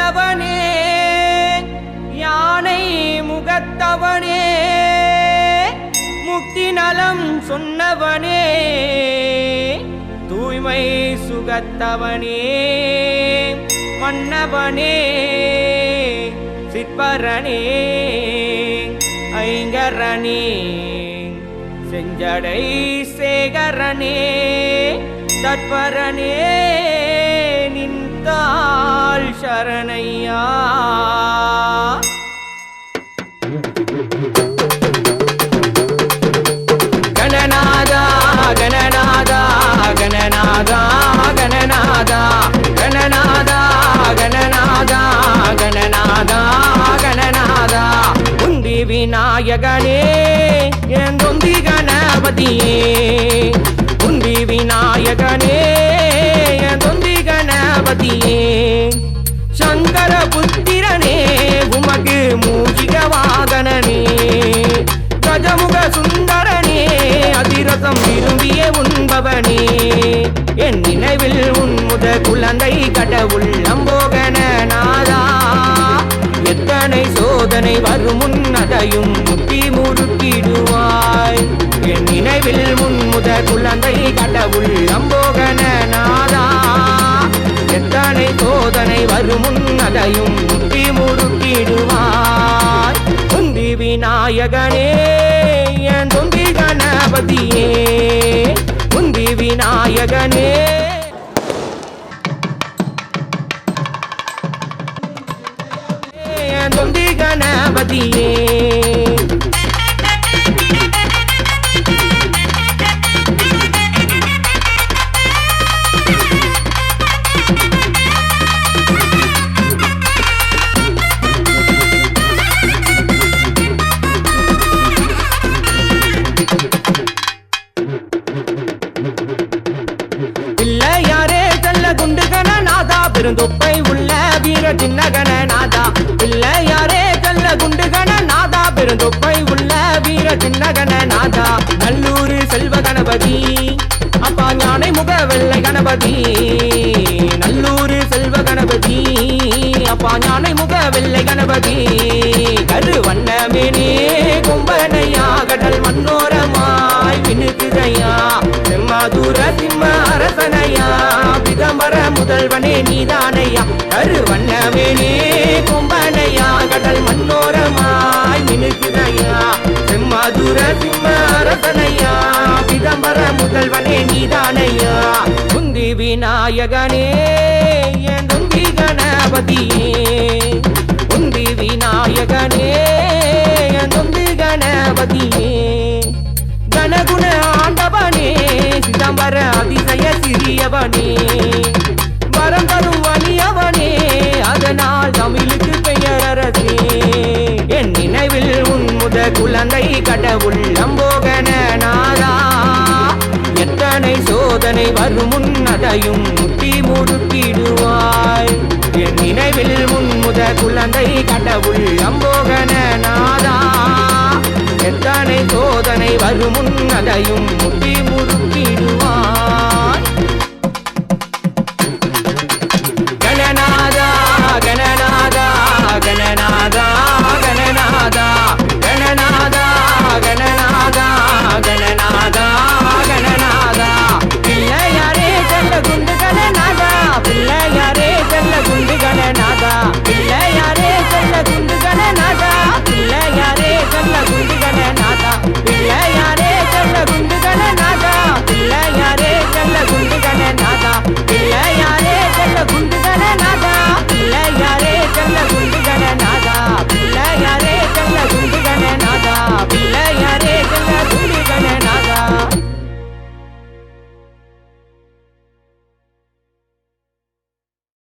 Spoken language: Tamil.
நல்லவனே யானை முகத்தவனே முக்தி நலம் சொன்னவனே தூய்மை சுகத்தவனே மன்னவனே சிற்பரனே ஐங்கரனே செஞ்சடை சேகரனே தற்பரனே நின்றாள் சரணையா கணநாதா கணநாதா கணநாதா கணநாதா கணநாதா கணநாதா கணநாதா கணநாதா உந்தி விநாயகனே என் தொந்தி கணபதியே உந்தி விநாயகனே என் தொந்தி கணபதியே சங்கர புத்திரனே உமக்கு மூஷிக வாகனனே கஜமுக சுந்தரனே அதிரசம் விரும்பிய உண்பவனே என் நினைவில் உன்முத குழந்தை கடவுள் அம்போகன நாதா எத்தனை சோதனை வரும் முன்னதையும் முட்டி முறுக்கிடுவாய் என் நினைவில் முன்முத குழந்தை கடவுள் அம்போகன நாதா எத்தனை சோதனை வரும் முன்னதையும் முட்டி முறுக்கிடுவாய் உந்தி விநாயகனே என் தொந்தி கணபதியே உந்தி விநாயகனே என் தொந்தி கணபதியே பெருந்தொப்பை உள்ள வீர சின்னகன நாதா பிள்ளையாரே கல்ல குண்டுகன நாதா பெருந்தொப்பை உள்ள வீர சின்னகன நாதா நல்லூர் செல்வ கணபதி அப்பா ஞானை முக வெள்ளை கணபதி நல்லூர் செல்வ கணபதி அப்பா ஞானை முக வெள்ளை கணபதி கரு வண்ணமேனே கும்பனையா கடல் மன்னோரமாய் மினுக்குதையா செம்மாதூர சிம்ம அரசனையா பிதம்பர முதல்வனே நீதானையா கரு வண்ணமேனே கும்பனையா கடல் மன்னோரமாய் மினுக்குதையா செம்மாதூர சிம்ம அரசனையா பிதம்பர முதல்வனே நீதானையா உந்தி விநாயகனே என் தொந்தி கணபதியே உந்தி விநாயகனே என் தொந்தி கணபதியே கணகுண ஆண்டவனே சிதம்பர அதிசய சிறியவனே வரம் தரும் வலியவனே அதனால் தமிழுக்கு பெயரரசே என் நினைவில் உன்முத குழந்தை கடவுள் அம்போகன நாதா எத்தனை சோதனை வரும் முன்னதையும் முட்டி முறுக்கிடுவாய் என் நினைவில் முன்முத குழந்தை கடவுள் அம்போகன நாதா எத்தனை சோதனை வரும் முன்னதையும் முட்டி முறுக்கிடுவாய்